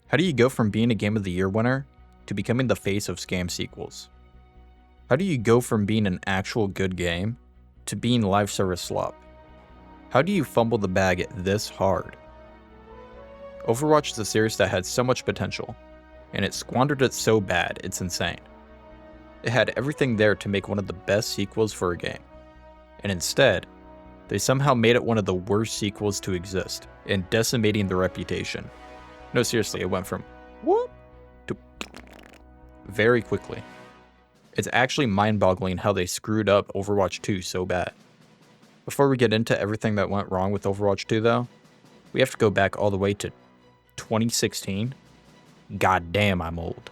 How do you go from being a Game of the Year winner to becoming the face of scam sequels? How do you go from being an actual good game to being live service slop? How do you fumble the bag this hard? Overwatch is a series that had so much potential, and it squandered it so bad it's insane. It had everything there to make one of the best sequels for a game, and instead, they somehow made it one of the worst sequels to exist, and decimating the reputation. No, seriously, it went from whoop to very quickly. It's actually mind-boggling how they screwed up Overwatch 2 so bad. Before we get into everything that went wrong with Overwatch 2 though, we have to go back all the way to 2016. God damn, I'm old.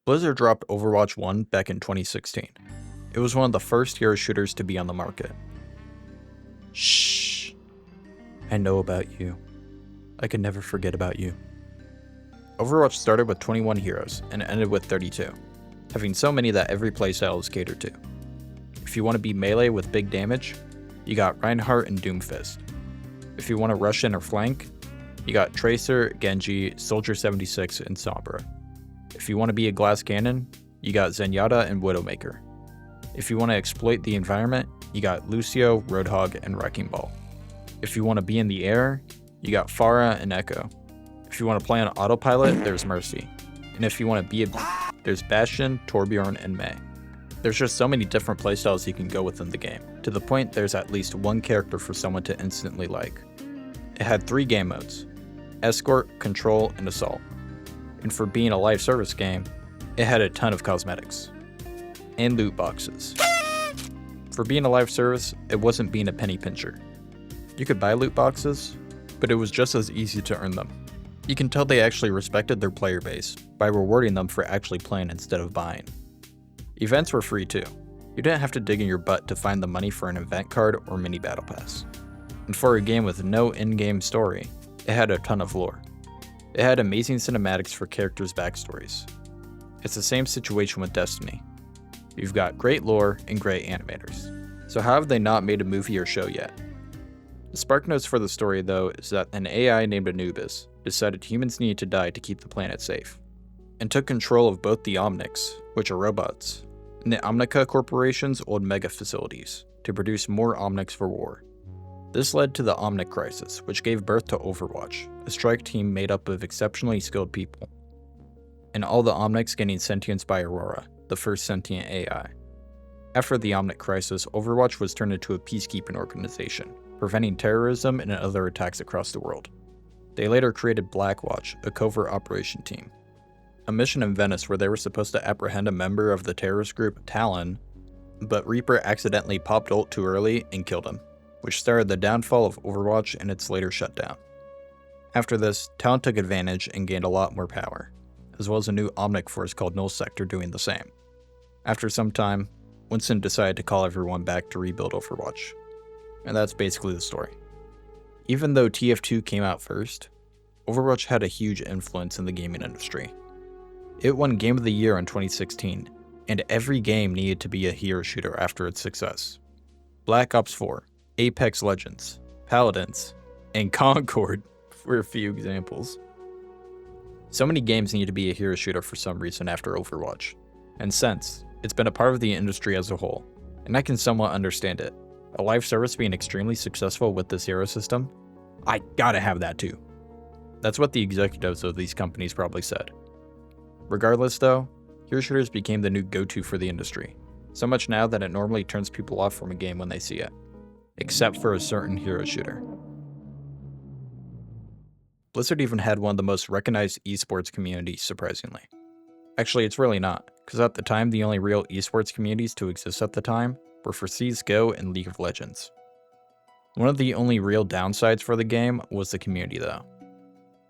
Blizzard dropped Overwatch 1 back in 2016. It was one of the first hero shooters to be on the market. Shh. I know about you. I can never forget about you. Overwatch started with 21 heroes and ended with 32, having so many that every playstyle is catered to. If you want to be melee with big damage, you got Reinhardt and Doomfist. If you want to rush in or flank, you got Tracer, Genji, Soldier 76, and Sombra. If you want to be a glass cannon, you got Zenyatta and Widowmaker. If you want to exploit the environment, you got Lucio, Roadhog, and Wrecking Ball. If you want to be in the air, you got Pharah and Echo. If you want to play on autopilot, there's Mercy. And if you want to be there's Bastion, Torbjorn, and Mei. There's just so many different playstyles you can go within the game, to the point there's at least one character for someone to instantly like. It had 3 game modes: Escort, Control, and Assault. And for being a live service game, it had a ton of cosmetics. And loot boxes. For being a live service, it wasn't being a penny pincher. You could buy loot boxes, but it was just as easy to earn them. You can tell they actually respected their player base by rewarding them for actually playing instead of buying. Events were free too. You didn't have to dig in your butt to find the money for an event card or mini battle pass. And for a game with no in-game story, it had a ton of lore. It had amazing cinematics for characters' backstories. It's the same situation with Destiny. You've got great lore and great animators. So how have they not made a movie or show yet? The spark notes for the story though is that an AI named Anubis decided humans needed to die to keep the planet safe, and took control of both the Omnics, which are robots, and the Omnica Corporation's old mega facilities to produce more Omnics for war. This led to the Omnic Crisis, which gave birth to Overwatch, a strike team made up of exceptionally skilled people, and all the Omnics gaining sentience by Aurora, the first sentient AI. After the Omnic Crisis, Overwatch was turned into a peacekeeping organization, preventing terrorism and other attacks across the world. They later created Blackwatch, a covert operation team. A mission in Venice where they were supposed to apprehend a member of the terrorist group Talon, but Reaper accidentally popped ult too early and killed him, which started the downfall of Overwatch and its later shutdown. After this, Talon took advantage and gained a lot more power, as well as a new Omnic force called Null Sector doing the same. After some time, Winston decided to call everyone back to rebuild Overwatch. And that's basically the story. Even though TF2 came out first, Overwatch had a huge influence in the gaming industry. It won Game of the Year in 2016, and every game needed to be a hero shooter after its success. Black Ops 4, Apex Legends, Paladins, and Concord were a few examples. So many games need to be a hero shooter for some reason after Overwatch, and since, it's been a part of the industry as a whole, and I can somewhat understand it. A live service being extremely successful with this hero system, I gotta have that too. That's what the executives of these companies probably said. Regardless though, hero shooters became the new go-to for the industry, so much now that it normally turns people off from a game when they see it, except for a certain hero shooter. Blizzard even had one of the most recognized esports communities, surprisingly. Actually, it's really not, because at the time the only real esports communities to exist at the time were for CSGO and League of Legends. One of the only real downsides for the game was the community though.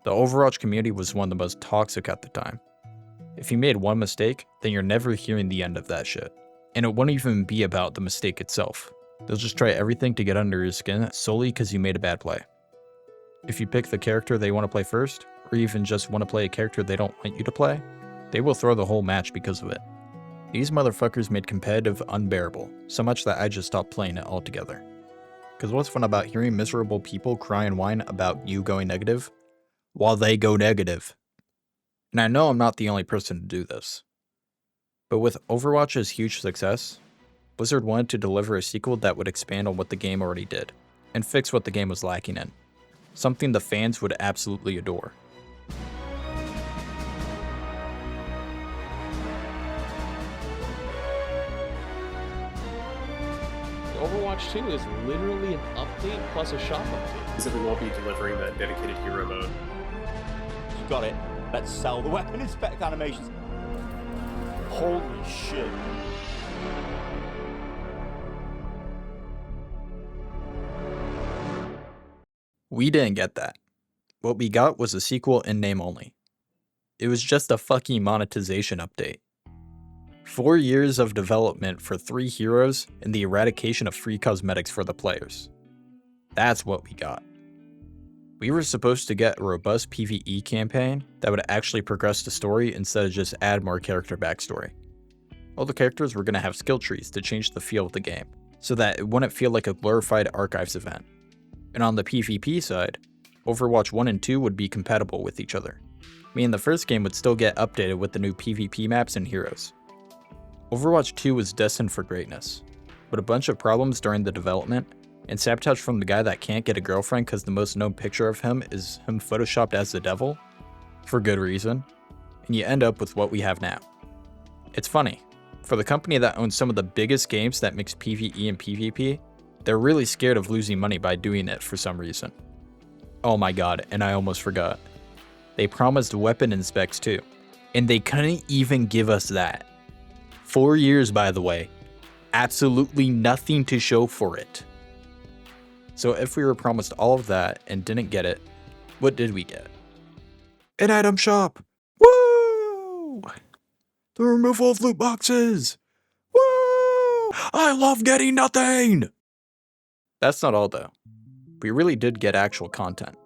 The Overwatch community was one of the most toxic at the time. If you made one mistake, then you're never hearing the end of that shit. And it won't even be about the mistake itself. They'll just try everything to get under your skin solely because you made a bad play. If you pick the character they want to play first, or even just want to play a character they don't want you to play, they will throw the whole match because of it. These motherfuckers made competitive unbearable, so much that I just stopped playing it altogether. Because what's fun about hearing miserable people cry and whine about you going negative, while they go negative? And I know I'm not the only person to do this. But with Overwatch's huge success, Blizzard wanted to deliver a sequel that would expand on what the game already did, and fix what the game was lacking in. Something the fans would absolutely adore. Overwatch 2 is literally an update plus a shop update. Because we won't be delivering that dedicated hero mode. You got it. Let's sell the weapon inspect animations. Holy shit. We didn't get that. What we got was a sequel in name only. It was just a fucking monetization update. 4 years of development for 3 heroes and the eradication of free cosmetics for the players. That's what we got. We were supposed to get a robust PvE campaign that would actually progress the story instead of just add more character backstory. All the characters were going to have skill trees to change the feel of the game, so that it wouldn't feel like a glorified Archives event. And on the PvP side, Overwatch 1 and 2 would be compatible with each other, meaning the first game would still get updated with the new PvP maps and heroes. Overwatch 2 was destined for greatness, but a bunch of problems during the development, and sabotage from the guy that can't get a girlfriend because the most known picture of him is him photoshopped as the devil, for good reason, and you end up with what we have now. It's funny, for the company that owns some of the biggest games that mix PvE and PvP, they're really scared of losing money by doing it for some reason. Oh my god, and I almost forgot. They promised weapon inspects too, and they couldn't even give us that. 4 years, by the way. Absolutely nothing to show for it. So if we were promised all of that and didn't get it, what did we get? An item shop! Woo! The removal of loot boxes! Woo! I love getting nothing! That's not all though. We really did get actual content.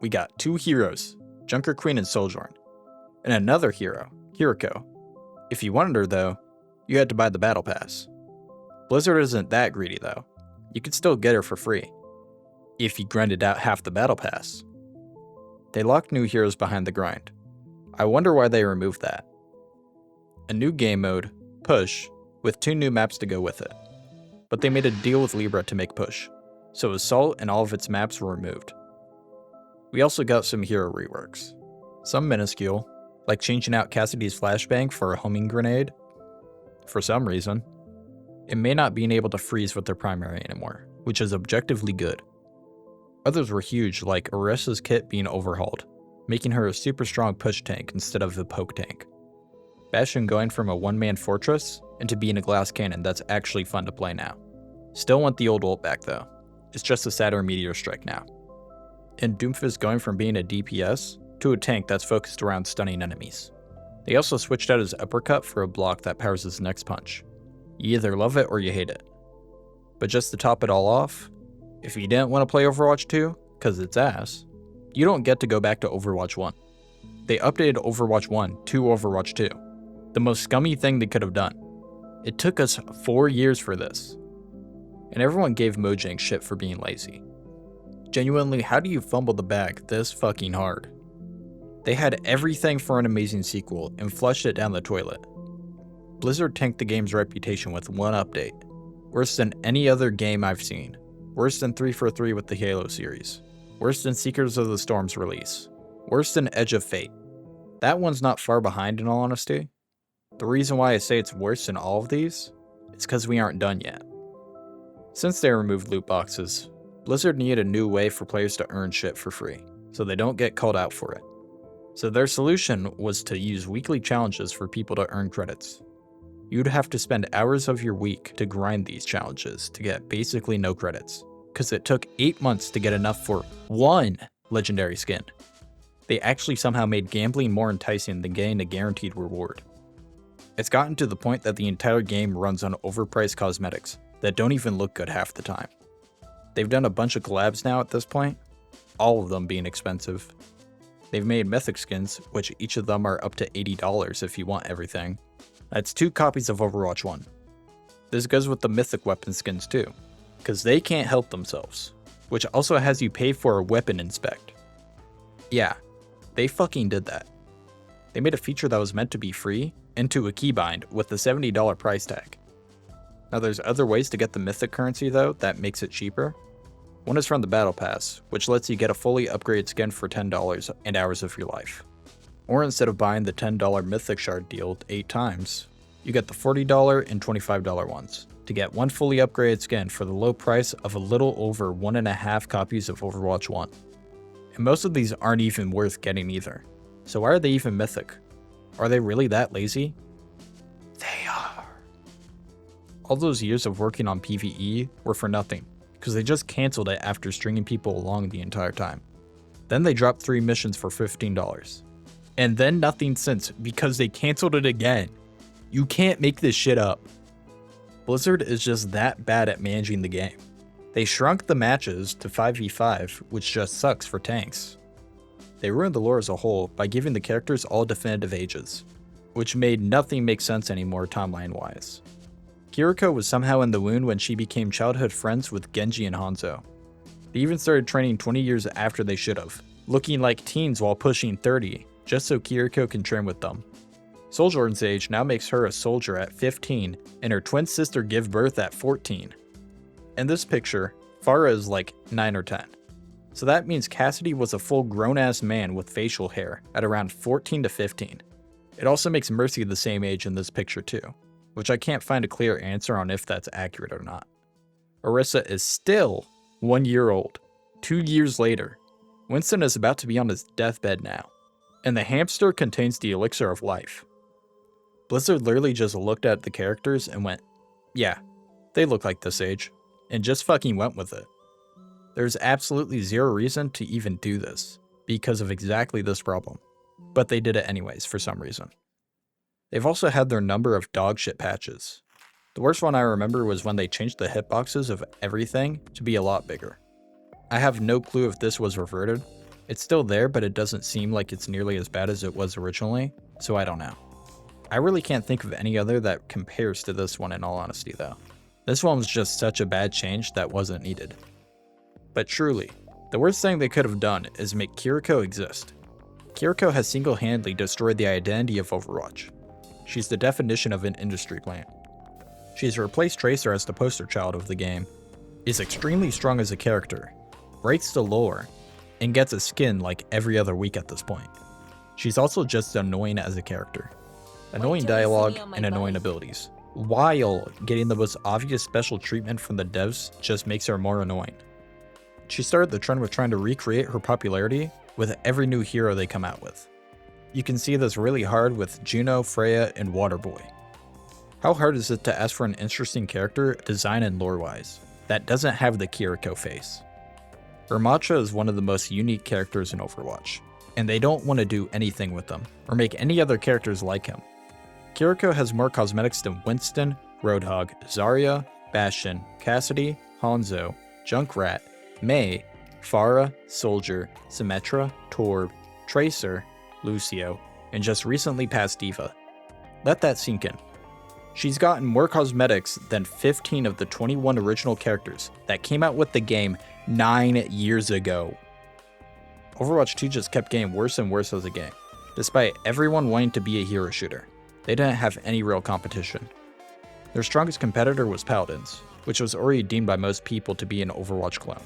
We got 2 heroes, Junker Queen and Sojourn, and another hero, Hiriko. If you wanted her though, you had to buy the battle pass. Blizzard isn't that greedy though. You could still get her for free, if you grinded out half the battle pass. They locked new heroes behind the grind. I wonder why they removed that. A new game mode, Push, with 2 new maps to go with it. But they made a deal with Libra to make Push, so Assault and all of its maps were removed. We also got some hero reworks. Some minuscule, like changing out Cassidy's flashbang for a homing grenade, for some reason. It may not being able to freeze with their primary anymore, which is objectively good. Others were huge, like Orissa's kit being overhauled, making her a super strong push tank instead of a poke tank. Bastion going from a one-man fortress into being a glass cannon that's actually fun to play now. Still want the old ult back though. It's just a Saturn Meteor Strike now. And Doomfist going from being a DPS to a tank that's focused around stunning enemies. They also switched out his uppercut for a block that powers his next punch. You either love it or you hate it. But just to top it all off, if you didn't want to play Overwatch 2, cause it's ass, you don't get to go back to Overwatch 1. They updated Overwatch 1 to Overwatch 2. The most scummy thing they could have done. It took us 4 years for this. And everyone gave Mojang shit for being lazy. Genuinely, how do you fumble the bag this fucking hard? They had everything for an amazing sequel and flushed it down the toilet. Blizzard tanked the game's reputation with one update. Worse than any other game I've seen. Worse than 343 with the Halo series. Worse than Seekers of the Storm's release. Worse than Edge of Fate. That one's not far behind in all honesty. The reason why I say it's worse than all of these is because we aren't done yet. Since they removed loot boxes, Blizzard needed a new way for players to earn shit for free, so they don't get called out for it. So their solution was to use weekly challenges for people to earn credits. You'd have to spend hours of your week to grind these challenges to get basically no credits, because it took 8 months to get enough for one legendary skin. They actually somehow made gambling more enticing than getting a guaranteed reward. It's gotten to the point that the entire game runs on overpriced cosmetics that don't even look good half the time. They've done a bunch of collabs now at this point, all of them being expensive. They've made mythic skins, which each of them are up to $80 if you want everything. That's 2 copies of Overwatch 1. This goes with the mythic weapon skins too, because they can't help themselves, which also has you pay for a weapon inspect. Yeah, they fucking did that. They made a feature that was meant to be free into a keybind with the $70 price tag. Now there's other ways to get the mythic currency though that makes it cheaper. One is from the Battle Pass, which lets you get a fully upgraded skin for $10 and hours of your life. Or instead of buying the $10 mythic shard deal 8 times, you get the $40 and $25 ones to get 1 fully upgraded skin for the low price of a little over 1.5 copies of Overwatch 1. And most of these aren't even worth getting either. So why are they even mythic? Are they really that lazy? They are. All those years of working on PvE were for nothing, because they just cancelled it after stringing people along the entire time. Then they dropped 3 missions for $15. And then nothing since, because they cancelled it again. You can't make this shit up. Blizzard is just that bad at managing the game. They shrunk the matches to 5v5, which just sucks for tanks. They ruined the lore as a whole by giving the characters all definitive ages, which made nothing make sense anymore timeline-wise. Kiriko was somehow in the wound when she became childhood friends with Genji and Hanzo. They even started training 20 years after they should've, looking like teens while pushing 30, just so Kiriko can train with them. Sojourn's age now makes her a soldier at 15, and her twin sister give birth at 14. In this picture, Pharah is like 9 or 10. So that means Cassidy was a full grown-ass man with facial hair at around 14 to 15. It also makes Mercy the same age in this picture too, which I can't find a clear answer on if that's accurate or not. Orisa is still 1 year old, 2 years later. Winston is about to be on his deathbed now, and the hamster contains the elixir of life. Blizzard literally just looked at the characters and went, yeah, they look like this age, and just fucking went with it. There's absolutely zero reason to even do this, because of exactly this problem, but they did it anyways for some reason. They've also had their number of dogshit patches. The worst one I remember was when they changed the hitboxes of everything to be a lot bigger. I have no clue if this was reverted. It's still there, but it doesn't seem like it's nearly as bad as it was originally, so I don't know. I really can't think of any other that compares to this one in all honesty though. This one was just such a bad change that wasn't needed. But truly, the worst thing they could have done is make Kiriko exist. Kiriko has single-handedly destroyed the identity of Overwatch. She's the definition of an industry plant. She's replaced Tracer as the poster child of the game, is extremely strong as a character, writes the lore, and gets a skin like every other week at this point. She's also just annoying as a character. Annoying dialogue and annoying abilities, while getting the most obvious special treatment from the devs just makes her more annoying. She started the trend with trying to recreate her popularity with every new hero they come out with. You can see this really hard with Juno, Freya, and Waterboy. How hard is it to ask for an interesting character, design and lore-wise, that doesn't have the Kiriko face? Ramattra is one of the most unique characters in Overwatch, and they don't want to do anything with them, or make any other characters like him. Kiriko has more cosmetics than Winston, Roadhog, Zarya, Bastion, Cassidy, Hanzo, Junkrat, Mei, Pharah, Soldier, Symmetra, Torb, Tracer, Lucio, and just recently past Diva. Let that sink in. She's gotten more cosmetics than 15 of the 21 original characters that came out with the game 9 years ago. Overwatch 2 just kept getting worse and worse as a game, despite everyone wanting to be a hero shooter. They didn't have any real competition. Their strongest competitor was Paladins, which was already deemed by most people to be an Overwatch clone.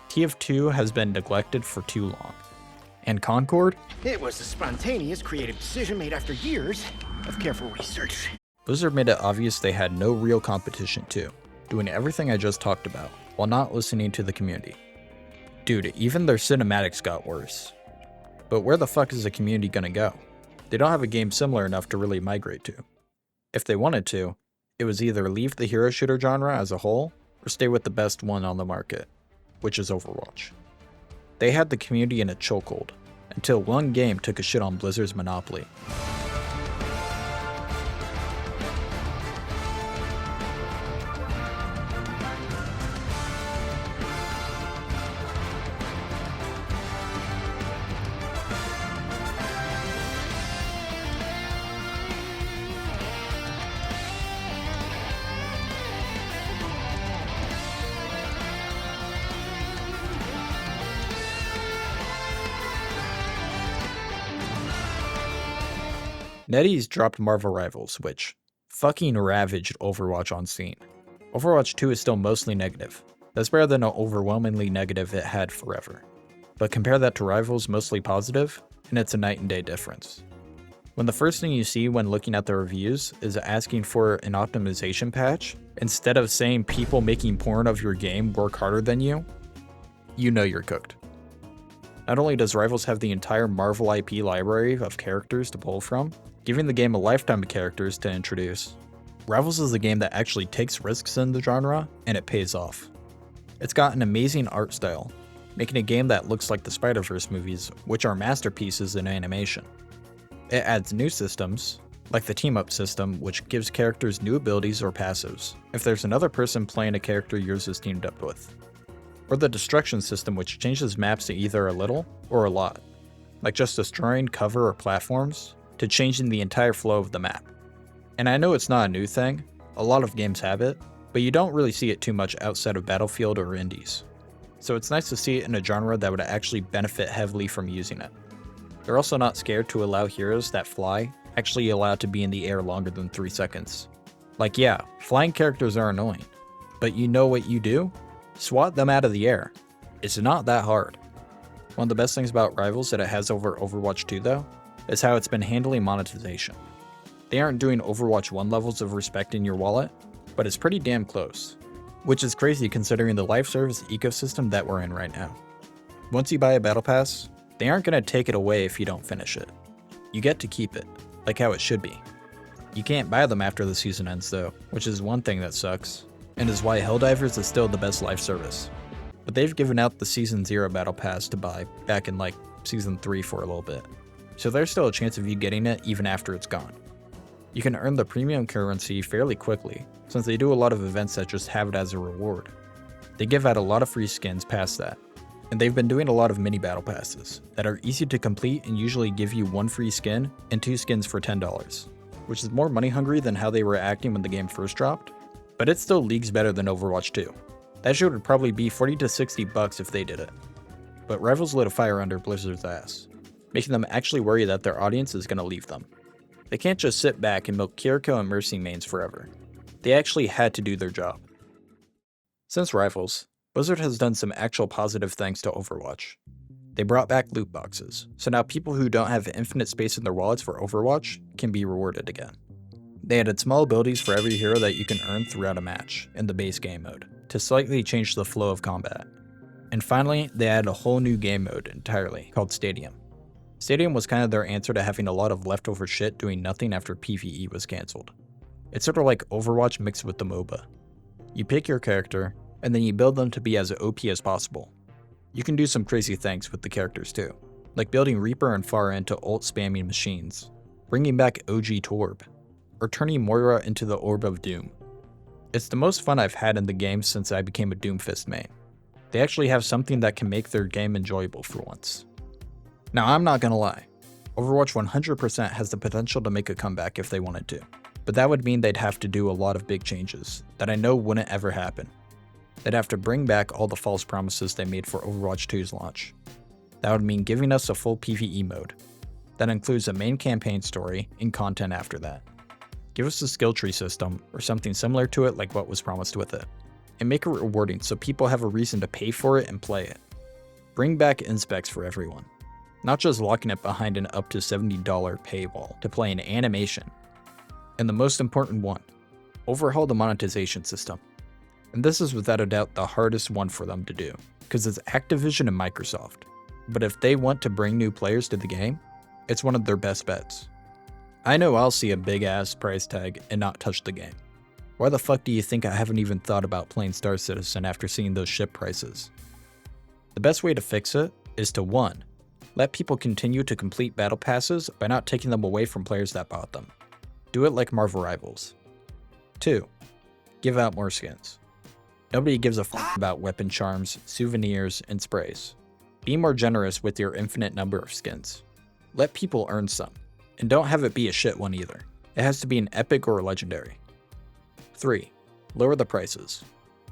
TF2 has been neglected for too long. And Concord? It was a spontaneous, creative decision made after years of careful research. Blizzard made it obvious they had no real competition too, doing everything I just talked about, while not listening to the community. Dude, even their cinematics got worse. But where the fuck is the community gonna go? They don't have a game similar enough to really migrate to. If they wanted to, it was either leave the hero shooter genre as a whole, or stay with the best one on the market, which is Overwatch. They had the community in a chokehold, until one game took a shit on Blizzard's monopoly. NetEase dropped Marvel Rivals, which fucking ravaged Overwatch on Steam. Overwatch 2 is still mostly negative. That's better than an overwhelmingly negative it had forever. But compare that to Rivals mostly positive, and it's a night and day difference. When the first thing you see when looking at the reviews is asking for an optimization patch, instead of saying people making porn of your game work harder than you, you know you're cooked. Not only does Rivals have the entire Marvel IP library of characters to pull from, giving the game a lifetime of characters to introduce, Rivals is a game that actually takes risks in the genre, and it pays off. It's got an amazing art style, making a game that looks like the Spider-Verse movies, which are masterpieces in animation. It adds new systems, like the team-up system, which gives characters new abilities or passives, if there's another person playing a character yours is teamed up with. Or the destruction system, which changes maps to either a little or a lot, like just destroying cover or platforms, to changing the entire flow of the map. And I know it's not a new thing, a lot of games have it, but you don't really see it too much outside of Battlefield or indies. So it's nice to see it in a genre that would actually benefit heavily from using it. They're also not scared to allow heroes that fly actually allowed to be in the air longer than 3 seconds. Like yeah, flying characters are annoying, but you know what you do? Swat them out of the air. It's not that hard. One of the best things about Rivals that it has over Overwatch 2 though, is how it's been handling monetization. They aren't doing Overwatch 1 levels of respect in your wallet, but it's pretty damn close. Which is crazy considering the live service ecosystem that we're in right now. Once you buy a battle pass, they aren't going to take it away if you don't finish it. You get to keep it, like how it should be. You can't buy them after the season ends though, which is one thing that sucks, and is why Helldivers is still the best live service. But they've given out the Season 0 battle pass to buy back in like Season 3 for a little bit. So there's still a chance of you getting it even after it's gone. You can earn the premium currency fairly quickly, since they do a lot of events that just have it as a reward. They give out a lot of free skins past that, and they've been doing a lot of mini battle passes that are easy to complete and usually give you 1 free skin and 2 skins for $10, which is more money hungry than how they were acting when the game first dropped, but it's still leagues better than Overwatch 2. That shit would probably be $40 to $60 if they did it. But Rivals lit a fire under Blizzard's ass, making them actually worry that their audience is going to leave them. They can't just sit back and milk Kiriko and Mercy mains forever. They actually had to do their job. Since Rivals, Blizzard has done some actual positive things to Overwatch. They brought back loot boxes, so now people who don't have infinite space in their wallets for Overwatch can be rewarded again. They added small abilities for every hero that you can earn throughout a match in the base game mode, to slightly change the flow of combat. And finally, they added a whole new game mode entirely, called Stadium. Stadium was kind of their answer to having a lot of leftover shit doing nothing after PvE was cancelled. It's sort of like Overwatch mixed with the MOBA. You pick your character, and then you build them to be as OP as possible. You can do some crazy things with the characters too, like building Reaper and Pharah into ult spamming machines, bringing back OG Torb, or turning Moira into the Orb of Doom. It's the most fun I've had in the game since I became a Doomfist main. They actually have something that can make their game enjoyable for once. Now I'm not gonna lie, Overwatch 100% has the potential to make a comeback if they wanted to, but that would mean they'd have to do a lot of big changes that I know wouldn't ever happen. They'd have to bring back all the false promises they made for Overwatch 2's launch. That would mean giving us a full PvE mode. That includes a main campaign story and content after that. Give us a skill tree system or something similar to it like what was promised with it. And make it rewarding so people have a reason to pay for it and play it. Bring back inspects for everyone. Not just locking it behind an up to $70 paywall to play an animation. And the most important one, overhaul the monetization system. And this is without a doubt the hardest one for them to do, because it's Activision and Microsoft. But if they want to bring new players to the game, it's one of their best bets. I know I'll see a big ass price tag and not touch the game. Why the fuck do you think I haven't even thought about playing Star Citizen after seeing those ship prices? The best way to fix it is to 1. Let people continue to complete battle passes by not taking them away from players that bought them. Do it like Marvel Rivals. 2. Give out more skins. Nobody gives a f about weapon charms, souvenirs, and sprays. Be more generous with your infinite number of skins. Let people earn some, and don't have it be a shit one either. It has to be an epic or a legendary. 3. Lower the prices.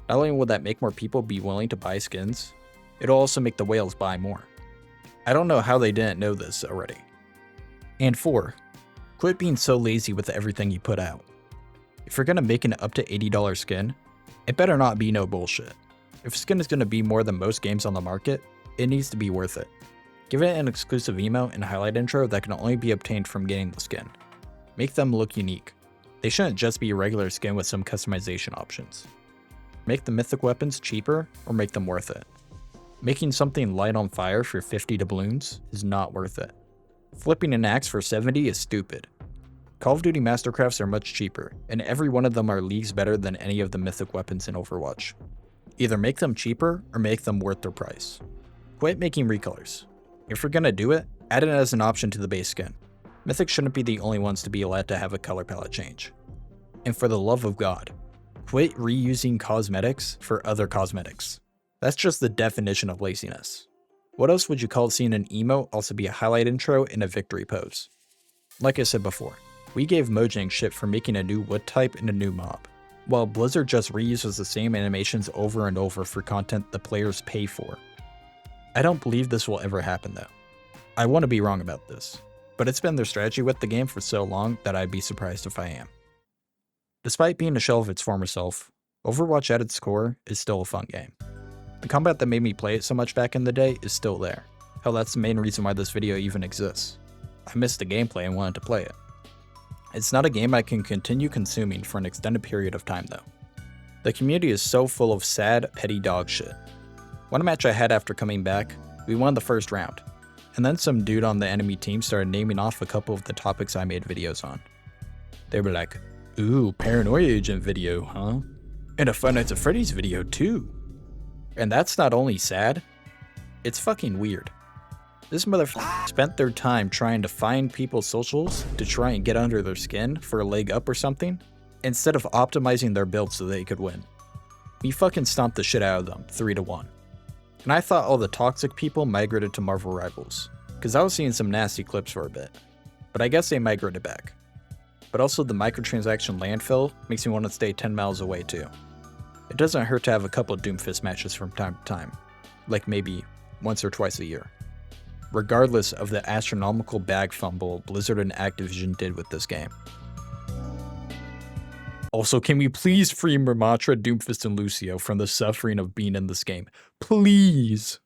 Not only will that make more people be willing to buy skins, it'll also make the whales buy more. I don't know how they didn't know this already. And 4. Quit being so lazy with everything you put out. If you're gonna make an up to $80 skin, it better not be no bullshit. If a skin is gonna be more than most games on the market, it needs to be worth it. Give it an exclusive emote and highlight intro that can only be obtained from getting the skin. Make them look unique. They shouldn't just be a regular skin with some customization options. Make the mythic weapons cheaper or make them worth it. Making something light on fire for 50 doubloons is not worth it. Flipping an axe for 70 is stupid. Call of Duty Mastercrafts are much cheaper, and every one of them are leagues better than any of the mythic weapons in Overwatch. Either make them cheaper or make them worth their price. Quit making recolors. If you're gonna do it, add it as an option to the base skin. Mythics shouldn't be the only ones to be allowed to have a color palette change. And for the love of God, quit reusing cosmetics for other cosmetics. That's just the definition of laziness. What else would you call seeing an emote also be a highlight intro and a victory pose? Like I said before, we gave Mojang shit for making a new wood type and a new mob, while Blizzard just reuses the same animations over and over for content the players pay for. I don't believe this will ever happen though. I want to be wrong about this, but it's been their strategy with the game for so long that I'd be surprised if I am. Despite being a shell of its former self, Overwatch at its core is still a fun game. The combat that made me play it so much back in the day is still there. Hell, that's the main reason why this video even exists. I missed the gameplay and wanted to play it. It's not a game I can continue consuming for an extended period of time though. The community is so full of sad, petty dog shit. One match I had after coming back, we won the first round, and then some dude on the enemy team started naming off a couple of the topics I made videos on. They were like, ooh, Paranoia Agent video, huh? And a Five Nights at Freddy's video too. And that's not only sad, it's fucking weird. This motherfucker spent their time trying to find people's socials to try and get under their skin for a leg up or something, instead of optimizing their build so they could win. We fucking stomped the shit out of them, 3-1. And I thought all the toxic people migrated to Marvel Rivals, cause I was seeing some nasty clips for a bit. But I guess they migrated back. But also the microtransaction landfill makes me want to stay 10 miles away too. It doesn't hurt to have a couple of Doomfist matches from time to time, like maybe once or twice a year. Regardless of the astronomical bag fumble Blizzard and Activision did with this game. Also, can we please free Ramatra, Doomfist, and Lucio from the suffering of being in this game? Please!